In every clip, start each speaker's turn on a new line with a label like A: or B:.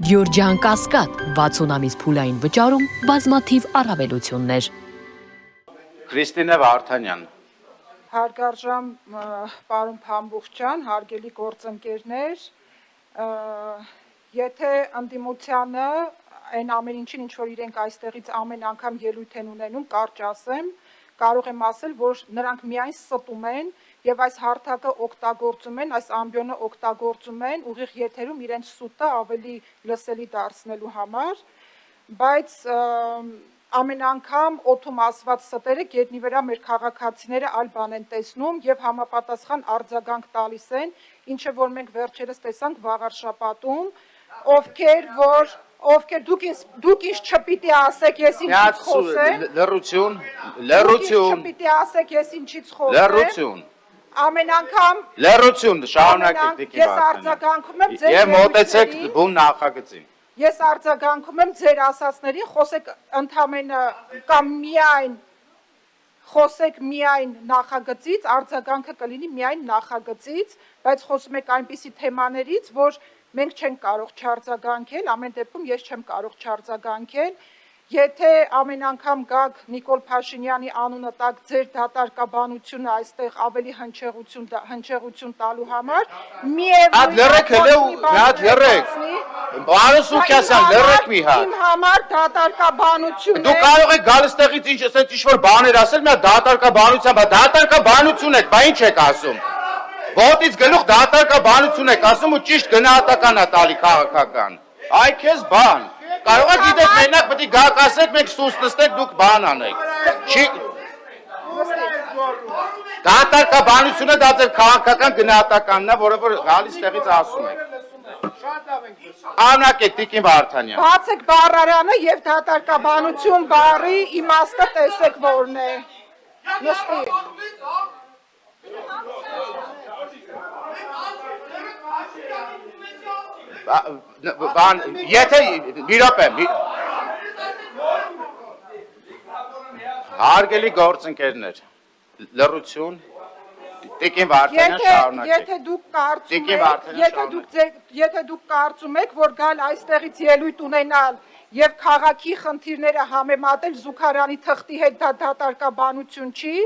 A: Գյորջյան Կասկադ 60 ամիս փուլային վճարում բազմաթիվ առավելություններ։
B: Քրիստինե Վարդանյան
C: Հարգարժան պարոն Փամբուխջան, հարգելի գործընկերներ, եթե ընդդիմությանը այն ամեն ինչին, ինչ որ իրենք այստեղից ամեն անգամ ելույթ են ունենում, կարճ ասեմ, կարող եմ ասել, որ նրանք միայն ստում են եւ այս հարթակը օգտագործում են, այս ամբիոնը օգտագործում են ուղիղ եթերում իրենց սուտը ավելի լսելի դարձնելու համար, բայց ամեն անգամ օդում ասված ստերը գետնի վրա մեր քաղաքացիները այլ բան են տեսնում եւ համապատասխան արձագանք տալիս են, ինչը որ մենք վերջերս տեսանք Վաղարշապատում, ովքեր դուք ինչ չպիտի ասեք, ես ինչից խոսեմ,
B: լռություն,
C: չպիտի ասեք, ես ինչից խոսեմ,
B: լռություն,
C: ամեն անգամ
B: լռություն, շարունակեք դեպի
C: ես արձագանքում եմ ձեր
B: եւ մոտեցեք բուն նախագծին։
C: Ես արձագանքում եմ ձեր ասածներին, խոսեք ընդամենը կամ միայն խոսեք միայն նախագծից, արձագանքը կլինի միայն նախագծից, բայց խոսում եք այնպիսի թեմաներից, որ մենք չենք կարող չարձագանքել, ամեն դեպքում ես չեմ կարող չարձագանքել, եթե ամեն անգամ գաք Նիկոլ Փաշինյանի անունը տակ ձեր դատարկաբանությունը այստեղ ավելի հնչեղություն տալու համար,
B: Պարոն Սուքյասյան, լռեք մի հատ։
C: Իմ համար դատարկաբանություն է։
B: Դուք կարող եք գալ այստեղից ինչ-որ բաներ ասել, մի հատ դատարկաբանության, բա դատարկաբանություն եք, բա ինչ եք ասում։ Ոտից գլուխ դատարկաբանություն եք ասում ու ճիշտ գնահատական է տալի քաղաքական։ Այ քեզ բան։ Կարող եք գիտեք մենակ պետք է գաք ասեք, մենք սուս նստեք, դուք բան անեք։ Դատարկաբանությունը դա ձեր քաղաքական գնահատականն է, որը որ գալիս տեղից ասում եք։ Անակ եք Տիկին Վարդանյան։
C: Բացեք բառարանը եւ դատարկաբանություն բառի իմաստը տեսեք որն է։ Նստի։
B: Բան, եթե մի րոպե, հարգելի գործընկերներ, լռություն, Տիկին Վարդանյան շարունակեք։
C: Եթե դուք կարծում եք, որ գալ այստեղից ելույթ ունենալ եւ քաղաքի խնդիրները համեմատել Զուգարյանի թղթի հետ դա դատարկաբանություն չի,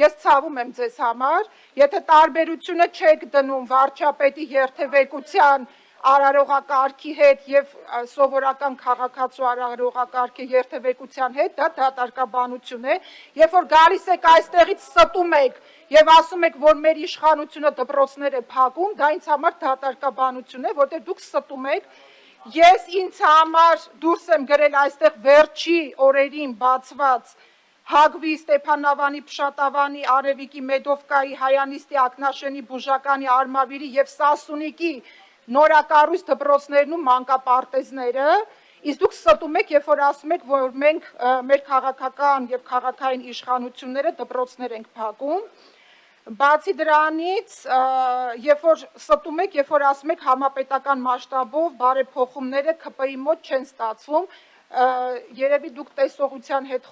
C: ես ցավում եմ ձեզ համար, եթե տարբերությունը չեք դնում վարչապետի երթևեկության արարողակարգի հետ եւ սովորական քաղաքացու արարողակարգի երթևեկության հետ, դա դատարկաբանություն է, երբ որ գալիս եք այստեղից ստում եք եւ ասում եք, որ մեր իշխանությունը դպրոցներ է փակում, դա ինձ համար դատարկաբանություն է, որտեղ դուք ստում եք, ես ինձ համար դուրս եմ գրել այստեղ վերջի օրերին բացված Հագվի, Ստեփանավանի, Փշատավանի, Արևիկի, Մեդովկայի, Հայանիստի, Ակնաշենի, Բուժականի, Արմավիրի եւ Սասունիկի նորակառույց դպրոցներն ու մանկապարտեզները, իսկ դուք ստում եք, երբ որ ասում եք, որ մենք մեր քաղաքական եւ քաղաքային իշխանությունները դպրոցներ ենք փակում, բացի դրանից, երբ որ ստում եք, երբ որ ասում եք համապետական մասշտաբով բարեփոխումները ԿՊ-ի մոտ չեն ստացվում, երևի դուք տեսողության հետ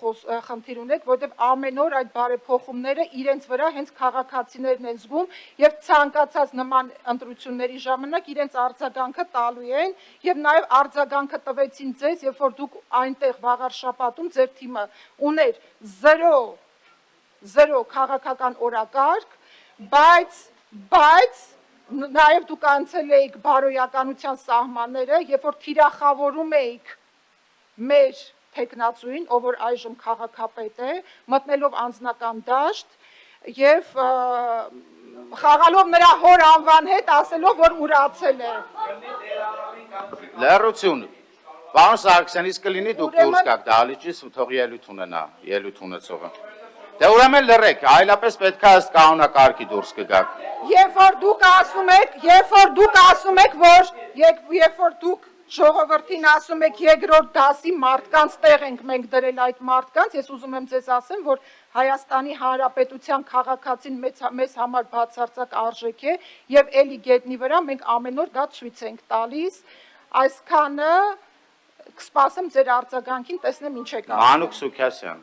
C: խնդիր ունեք, որտեղ ամեն օր այդ բարեփոխումները իրենց վրա հենց քաղաքացիներն են զգում եւ ցանկացած նման ընտրությունների ժամանակ իրենց արձագանքը տալու են եւ նաեւ արձագանքը տվեցին ձեզ, երբ որ դուք այնտեղ Վաղարշապատում ձեր թիմը ուներ 0 քաղաքական օրակարգ, բայց նաեւ դուք անցել էիք բարոյականության սահմանները, երբ որ թիրախավորում էիք մեր թեկնածուին, ով որ այժմ քաղաքապետ է, մտնելով անձնական դաշտ եւ խաղալով նրա հոր անվան հետ, ասելով, որ ուրացել է։
B: Լռություն։ Պարոն Սարգսյան, իսկ կլինի դուք դուրս գաք դահլիճից ու թող ելույթ ունենա, ելույթ ունեցողը։ Դե ուրեմն լռեք, այլապես պետք է ըստ կանոնակարգի դուրս կգաք։
C: Երբ որ դուք ժողովրդին ասում եք երկրորդ դասի մարդկանց տեղ ենք մենք դրել այդ մարդկանց, ես ուզում եմ ձեզ ասեմ, որ Հայաստանի Հանրապետության քաղաքացին մեզ համար բացարձակ արժեք է եւ էլի գետնի վրա մենք ամեն օր դա ցույց ենք տալիս, այսքանը կսպասեմ ձեր արձագանքին, տեսնեմ ինչ եք ասում։
B: Մանուկ Սուքյասյան